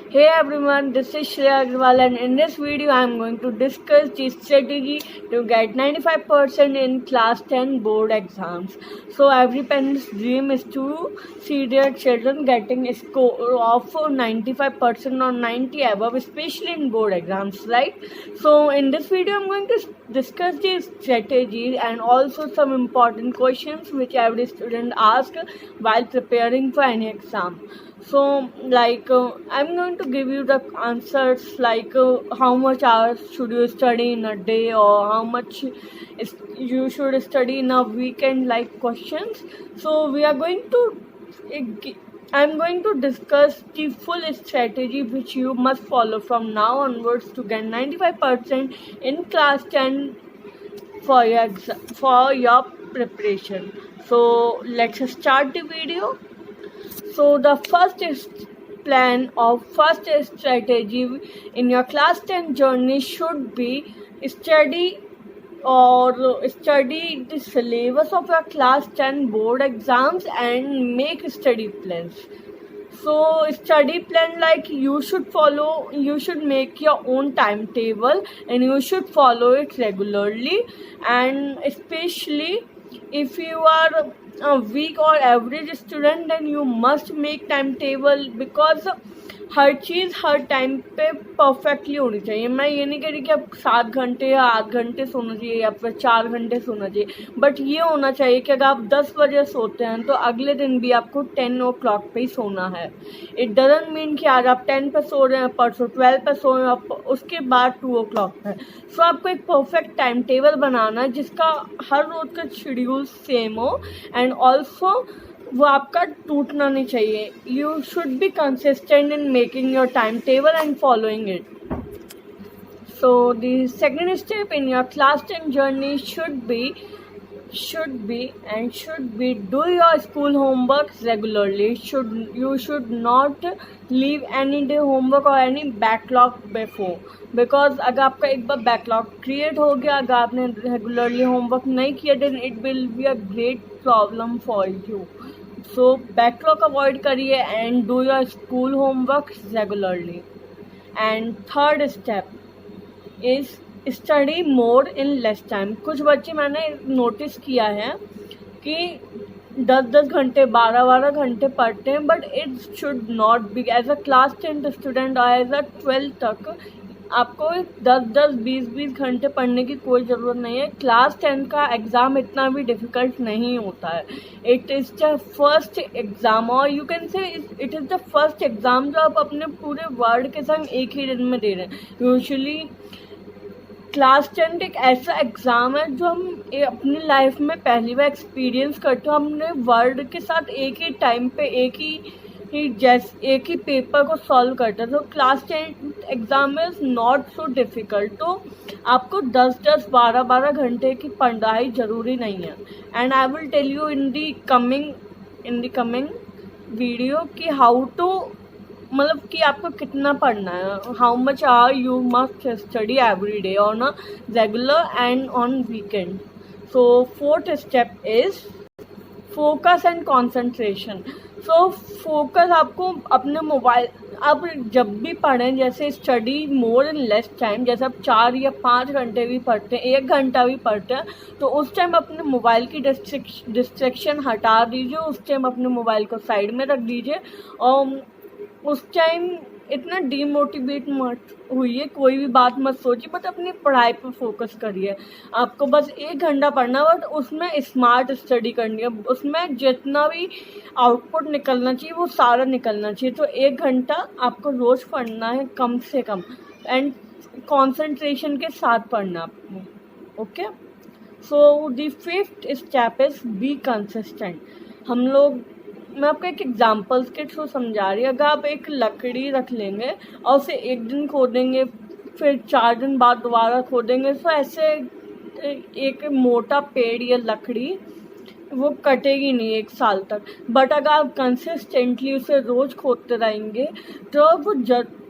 Hey everyone, this is Shreya Agrawal and in this video I am going to discuss the strategy to get 95% in class 10 board exams. So every parent's dream is to see their children getting a score of 95% or 90 above, especially in board exams, right? So in this video I am going to discuss the strategies and also some important questions which every student asks while preparing for any exam. So I'm going to give you the answers how much hours should you study in a day or how much you should study in a weekend, like questions. So I'm going to discuss the full strategy which you must follow from now onwards to get 95% in class 10 for your preparation. So let's start the video. So the first strategy in your class 10 journey should be study study the syllabus of your class 10 board exams and make study plans. So study plan, like you should make your own timetable and you should follow it regularly, and especially if you are a weak or average student then you must make timetable, because her cheese her time पे perfectly होनी चाहिए. मैं ये नहीं कह रही कि आप 7 घंटे या 8 घंटे सोना चाहिए या फिर 4 घंटे सोना चाहिए, बट ये होना चाहिए कि अगर आप 10 बजे सोते हैं तो अगले दिन भी आपको 10 ओ क्लॉक पे ही सोना है. इट डजंट मीन कि आज आप 10 पे सो रहे हैं, परसों 12 पे सो रहे हैं, उसके बाद 2 ओ क्लॉक पे. सो आपको एक परफेक्ट टाइम टेबल बनाना है जिसका हर रोज़ का शेड्यूल सेम हो एंड ऑल्सो वो आपका टूटना नहीं चाहिए. You should be consistent in making your time table and following it. So the second step in your class 10 journey should be do your school homework regularly. You should not leave any day homework or any backlog before, because अगर आपका एक बार backlog create हो गया, अगर आपने regularly homework नहीं किया, then it will be a great problem for you. So backlog avoid करिए and do your school homework regularly. And third step is study more in less time. कुछ बच्चे मैंने नोटिस किया है कि 10-10 घंटे 12-12 घंटे पढ़ते हैं, but it should not be. As a class 10 student और एज अ 12 तक आपको 10-10 20-20 घंटे पढ़ने की कोई ज़रूरत नहीं है. क्लास 10 का एग्ज़ाम इतना भी डिफ़िकल्ट नहीं होता है. It is the first exam, और you can say it is the first exam जो आप अपने पूरे वर्ल्ड के संग एक ही दिन में दे रहे हैं. यूजुअली क्लास 10 एक ऐसा एग्ज़ाम है जो हम अपनी लाइफ में पहली बार एक्सपीरियंस करते हो. हमने वर्ल्ड के साथ एक ही टाइम पे एक ही पेपर को सॉल्व करते हैं. तो class 10 exam is not so difficult. तो आपको 10-10 12-12 घंटे की पढ़ाई ज़रूरी नहीं है. And I will tell you in the coming video कि हाउ टू, मतलब कि आपको कितना पढ़ना है, how much hour you must study every day on a regular and on weekend. So fourth step is focus and concentration. So focus आपको अपने mobile, आप जब भी पढ़ें, जैसे study more in less time, जैसे आप 4 या 5 घंटे भी पढ़ते हैं, 1 घंटा भी पढ़ते हैं, तो उस टाइम अपने मोबाइल की डिस्ट्रैक्शन हटा दीजिए. उस टाइम अपने मोबाइल को साइड में रख दीजिए और उस टाइम इतना डीमोटिवेट मत हुई, कोई भी बात मत सोचिए, बट अपनी पढ़ाई पर फोकस करिए. आपको बस 1 घंटा पढ़ना, बट उसमें स्मार्ट स्टडी करनी है. उसमें जितना भी आउटपुट निकलना चाहिए वो सारा निकलना चाहिए. तो 1 घंटा आपको रोज़ पढ़ना है कम से कम, एंड कंसंट्रेशन के साथ पढ़ना आपको. Okay. So the fifth step is be consistent. मैं आपको एक एग्जांपल्स के थ्रू समझा रही हूँ. अगर आप एक लकड़ी रख लेंगे और उसे एक दिन खोदेंगे, फिर 4 दिन बाद दोबारा खोदेंगे, तो ऐसे एक मोटा पेड़ या लकड़ी वो कटेगी नहीं 1 साल तक. बट अगर आप कंसिस्टेंटली उसे रोज़ खोदते रहेंगे तो वो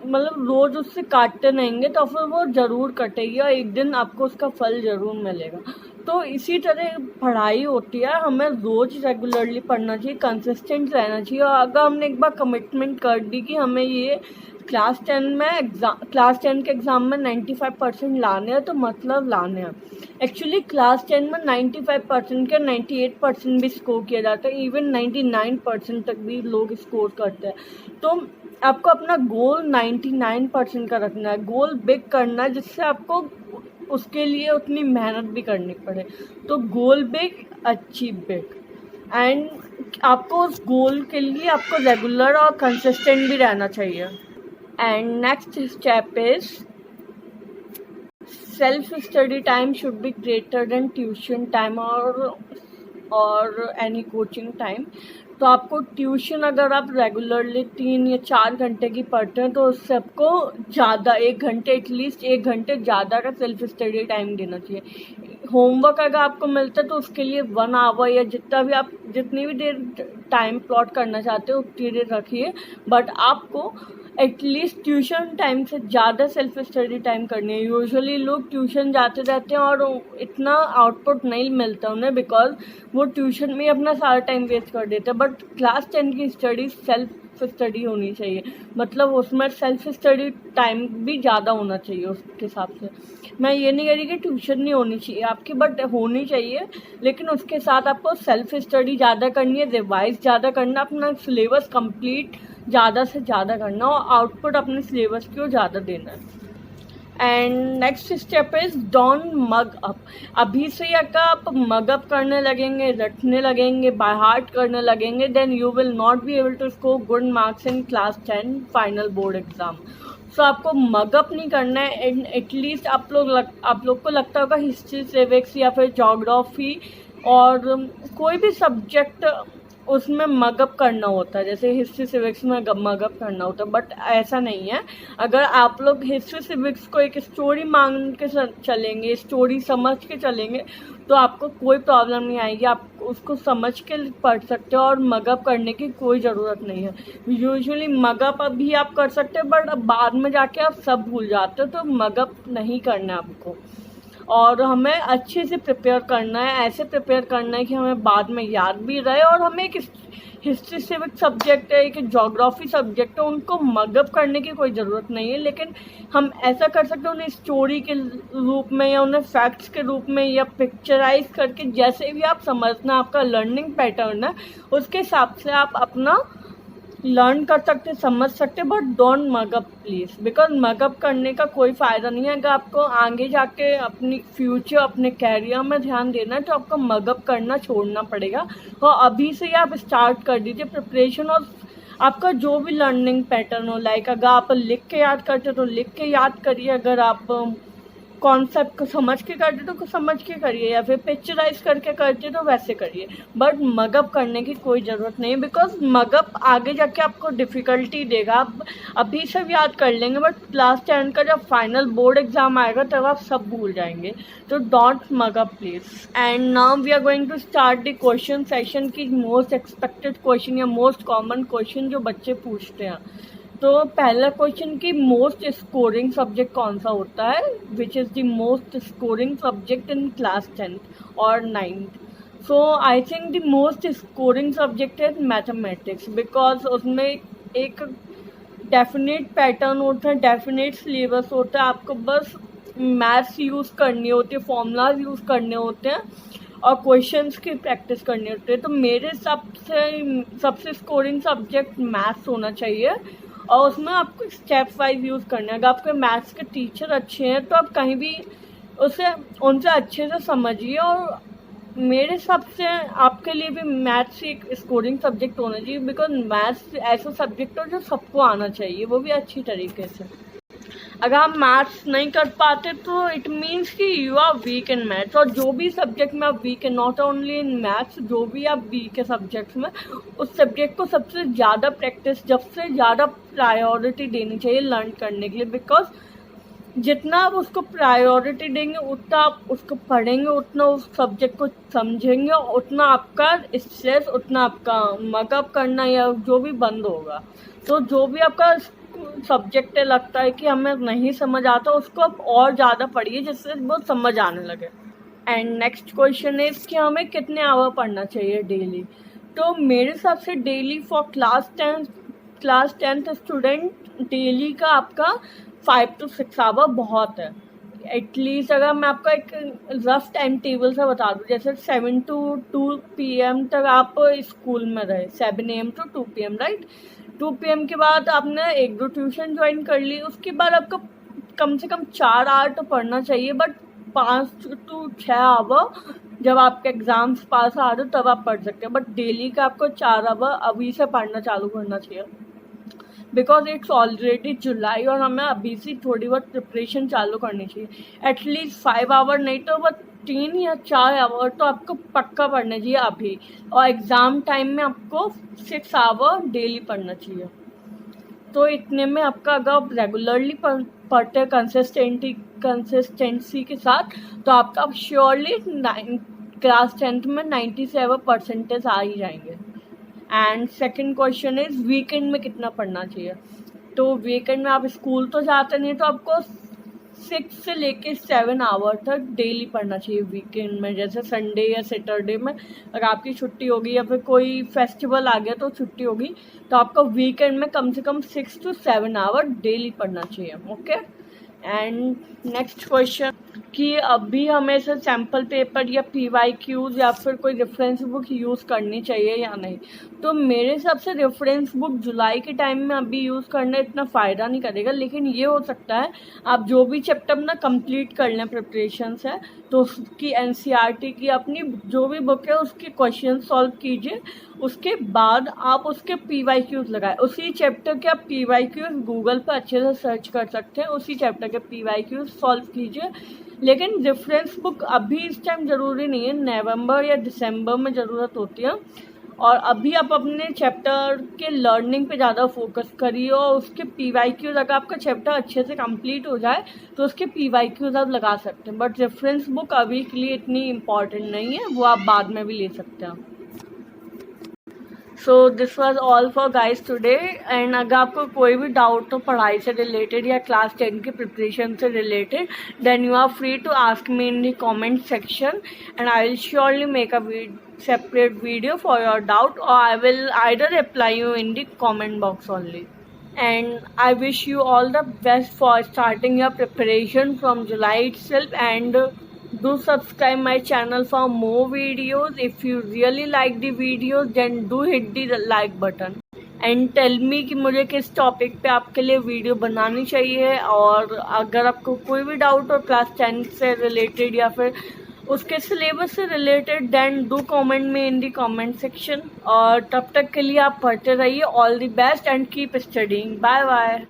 मतलब रोज़ उससे काटते रहेंगे तो फिर वो ज़रूर कटेगी और एक दिन आपको उसका फल ज़रूर मिलेगा. तो इसी तरह पढ़ाई होती है, हमें रोज़ रेगुलरली पढ़ना चाहिए, कंसिस्टेंट रहना चाहिए। और अगर हमने एक बार कमिटमेंट कर दी कि हमें ये क्लास 10 के एग्ज़ाम में 95% लाने हैं, तो मतलब लाने हैं। एक्चुअली क्लास 10 में 95% के 98% भी स्कोर किया जाता है, इवन 99% तक भी लोग स्कोर करते हैं। तो आपको अपना गोल 99% का रखना है, गोल बिग करना है, जिससे आपको उसके लिए उतनी मेहनत भी करनी पड़े। तो गोल बिग, अचीव बिग, एंड आपको उस गोल के लिए आपको रेगुलर और कंसिस्टेंट भी रहना चाहिए। And next step is self study time should be greater than tuition time और एनी कोचिंग टाइम। तो आपको ट्यूशन अगर आप रेगुलरली 3 या 4 घंटे की पढ़ते हैं, तो उससे आपको ज़्यादा 1 घंटे, एटलीस्ट 1 घंटे ज़्यादा का सेल्फ स्टडी टाइम देना चाहिए। होमवर्क अगर आपको मिलता है तो उसके लिए 1 आवर या जितनी भी देर टाइम प्लॉट करना चाहते हो उतनी देर रखिए, बट आपको एटलीस्ट ट्यूशन टाइम से ज़्यादा सेल्फ स्टडी टाइम करनी है। यूजुअली लोग ट्यूशन जाते रहते हैं और इतना आउटपुट नहीं मिलता उन्हें, बिकॉज वो ट्यूशन में अपना सारा टाइम वेस्ट कर देते हैं। बट क्लास 10 की स्टडी सेल्फ स्टडी होनी चाहिए, मतलब उसमें सेल्फ स्टडी टाइम भी ज़्यादा होना चाहिए उसके हिसाब से। मैं ये नहीं कह रही कि ट्यूशन नहीं होनी चाहिए आपकी, बट होनी चाहिए, लेकिन उसके साथ आपको सेल्फ स्टडी ज़्यादा करनी है, रिवाइज ज़्यादा करना, अपना सिलेबस कंप्लीट ज़्यादा से ज़्यादा करना और आउटपुट अपने सिलेबस की ओर ज़्यादा देना है। And next step is don't mug up. अभी से अगर आप मग अप करने लगेंगे, रटने लगेंगे, बाय हार्ट करने लगेंगे, then you will not be able to score good marks in class 10 final board exam. So आपको मग अप नहीं करना है। एंड एटलीस्ट आप लोग को लगता होगा हिस्ट्री, सिविक्स या फिर ज्योग्राफी और कोई भी सब्जेक्ट उसमें मगअप करना होता है, जैसे हिस्ट्री सिविक्स में मगअप करना होता है, बट ऐसा नहीं है। अगर आप लोग हिस्ट्री सिविक्स को एक स्टोरी मान के चलेंगे, स्टोरी समझ के चलेंगे, तो आपको कोई प्रॉब्लम नहीं आएगी। आप उसको समझ के पढ़ सकते हो और मगअप करने की कोई ज़रूरत नहीं है। यूजुअली मगअप अभी आप कर सकते हो, बट अब बाद में जाके आप सब भूल जाते हो, तो मगअप नहीं करना है आपको। और हमें अच्छे से प्रिपेयर करना है, ऐसे प्रिपेयर करना है कि हमें बाद में याद भी रहे। और हमें एक हिस्ट्री सिविक सब्जेक्ट है, एक ज्योग्राफी सब्जेक्ट है, उनको मगअप करने की कोई ज़रूरत नहीं है, लेकिन हम ऐसा कर सकते हैं उन्हें स्टोरी के रूप में या उन्हें फैक्ट्स के रूप में या पिक्चराइज करके, जैसे भी आप समझना आपका लर्निंग पैटर्न है उसके हिसाब से आप अपना लर्न कर सकते, समझ सकते, but don't mug up please, because mug up करने का कोई फ़ायदा नहीं है। अगर आपको आगे जाके अपनी फ्यूचर, अपने कैरियर में ध्यान देना है, तो आपको मगअप करना छोड़ना पड़ेगा। और अभी से ही आप स्टार्ट कर दीजिए प्रिपरेशन। और आपका जो भी लर्निंग पैटर्न हो, लाइक अगर आप लिख के याद करते हो तो लिख के याद करिए, अगर आप कॉन्सेप्ट को समझ के करते तो समझ के करिए, या फिर पिक्चराइज करके करते तो वैसे करिए, बट मगअप करने की कोई ज़रूरत नहीं है, बिकॉज मगअप आगे जाके आपको डिफ़िकल्टी देगा। आप अभी सब याद कर लेंगे, बट क्लास 10 का जब फाइनल बोर्ड एग्जाम आएगा तब आप सब भूल जाएंगे। तो don't mug up please. And now we are going to start the question session की मोस्ट एक्सपेक्टेड क्वेश्चन या मोस्ट कॉमन क्वेश्चन जो बच्चे पूछते हैं। तो पहला क्वेश्चन कि मोस्ट स्कोरिंग सब्जेक्ट कौन सा होता है, which is the most scoring subject in class 10th और 9th। So I think the most scoring subject है मैथमेटिक्स, बिकॉज उसमें एक डेफिनेट पैटर्न होता है, डेफिनेट सिलेबस होता है, आपको बस मैथ्स यूज़ करनी होती है, फॉर्मूलाज यूज़ करने होते हैं और क्वेश्चंस की प्रैक्टिस करनी होती है। तो मेरे हिसाब से सबसे स्कोरिंग सब्जेक्ट मैथ्स होना चाहिए, और उसमें आपको स्टेप वाइज यूज़ करना है। अगर आपके मैथ्स के टीचर अच्छे हैं तो आप कहीं भी उनसे अच्छे से समझिए, और मेरे हिसाब से आपके लिए भी मैथ्स एक स्कोरिंग सब्जेक्ट होना चाहिए, बिकॉज मैथ्स ऐसा सब्जेक्ट है जो सबको आना चाहिए, वो भी अच्छी तरीके से। अगर आप मैथ्स नहीं कर पाते तो इट मीन्स कि you are weak in maths, और जो भी सब्जेक्ट में आप वीक है, नॉट ओनली इन मैथ्स, जो भी आप वीक है सब्जेक्ट्स में, उस सब्जेक्ट को सबसे ज़्यादा प्रैक्टिस, सबसे ज़्यादा प्रायोरिटी देनी चाहिए लर्न करने के लिए, बिकॉज जितना आप उसको प्रायोरिटी देंगे उतना आप उसको पढ़ेंगे, उतना उस सब्जेक्ट को समझेंगे, उतना आपका स्ट्रेस, उतना आपका मगअप करना या जो भी बंद होगा। तो जो भी आपका सब्जेक्ट लगता है कि हमें नहीं समझ आता, उसको आप और ज़्यादा पढ़िए जिससे वो समझ आने लगे। एंड नेक्स्ट क्वेश्चन इज कि हमें कितने आवर पढ़ना चाहिए डेली। तो मेरे हिसाब से daily for class tenth student daily का आपका 5 to 6 आवर बहुत है। एटलीस्ट अगर मैं आपका एक रफ टाइम टेबल से बता दूँ, जैसे 7 to 2 PM तक आप स्कूल में रहे, 7 AM to 2 PM, right. 2 PM के बाद आपने 1-2 ट्यूशन ज्वाइन कर ली, उसके बाद आपको कम से कम 4 आवर तो पढ़ना चाहिए, बट 5 to 6 आवर जब आपके एग्ज़ाम्स पास आ रहे तब आप पढ़ सकते हैं। बट डेली का आपको 4 आवर अभी से पढ़ना चालू करना चाहिए, बिकॉज इट्स ऑलरेडी जुलाई और हमें अभी से थोड़ी बहुत प्रिपरेशन चालू करनी चाहिए। एटलीस्ट 5 आवर नहीं तो बस 3 या 4 आवर तो आपको पक्का पढ़ना चाहिए अभी, और एग्ज़ाम टाइम में आपको 6 आवर डेली पढ़ना चाहिए। तो इतने में आपका अगर आप रेगुलरली पढ़ते हैं कंसिस्टेंसी के साथ, तो आपका श्योरली क्लास 10th में 97% आ ही जाएंगे। And second question is weekend में कितना पढ़ना चाहिए। तो वीकेंड में आप स्कूल तो जाते नहीं, तो आपको 6 से लेके 7 आवर तक डेली पढ़ना चाहिए वीकेंड में। जैसे संडे या सैटरडे में अगर आपकी छुट्टी होगी या फिर कोई फेस्टिवल आ गया तो छुट्टी होगी, तो आपको वीकेंड में कम से कम 6 to 7 आवर डेली पढ़ना चाहिए। ओके। एंड नेक्स्ट क्वेश्चन कि अभी हमें से सैम्पल पेपर या PYQs या फिर कोई रेफरेंस बुक यूज़ करनी चाहिए या नहीं। तो मेरे हिसाब से रेफरेंस बुक जुलाई के टाइम में अभी यूज़ करना इतना फ़ायदा नहीं करेगा, लेकिन ये हो सकता है आप जो भी चैप्टर ना कंप्लीट कर लें प्रिपरेशंस है, तो उसकी NCERT की अपनी जो भी बुक है उसके क्वेश्चन सॉल्व कीजिए, उसके बाद आप उसके PYQs लगाएं। उसी चैप्टर के आप PYQs गूगल पर अच्छे से सर्च कर सकते हैं, उसी चैप्टर के PYQs सॉल्व कीजिए। लेकिन रेफरेंस बुक अभी इस टाइम ज़रूरी नहीं है, नवंबर या दिसंबर में ज़रूरत होती है। और अभी आप अपने चैप्टर के लर्निंग पे ज़्यादा फोकस करिए, और उसके PYQs अगर आपका चैप्टर अच्छे से कंप्लीट हो जाए तो उसके PYQs आप लगा सकते हैं। बट रेफरेंस बुक अभी के लिए इतनी इम्पॉर्टेंट नहीं है, वो आप बाद में भी ले सकते हैं। So this was all for guys today. And अगर आपको कोई भी डाउट हो पढ़ाई से रिलेटेड या क्लास 10 की प्रिपरेशन से related, then you are free to ask me in the comment section, and I will surely make a separate video for your doubt, or I will either reply you in the comment box only. And I wish you all the best for starting your preparation from July itself, and do subscribe my channel for more videos. If you really like the videos, then do hit the like button and tell me कि मुझे किस topic पे आपके लिए video बनानी चाहिए। और अगर आपको कोई भी डाउट हो क्लास 10 से रिलेटेड या फिर उसके सिलेबस से रिलेटेड, देन डू कमेंट में इन दी कमेंट सेक्शन। और तब तक के लिए आप पढ़ते रहिए। All the best and keep studying. Bye bye.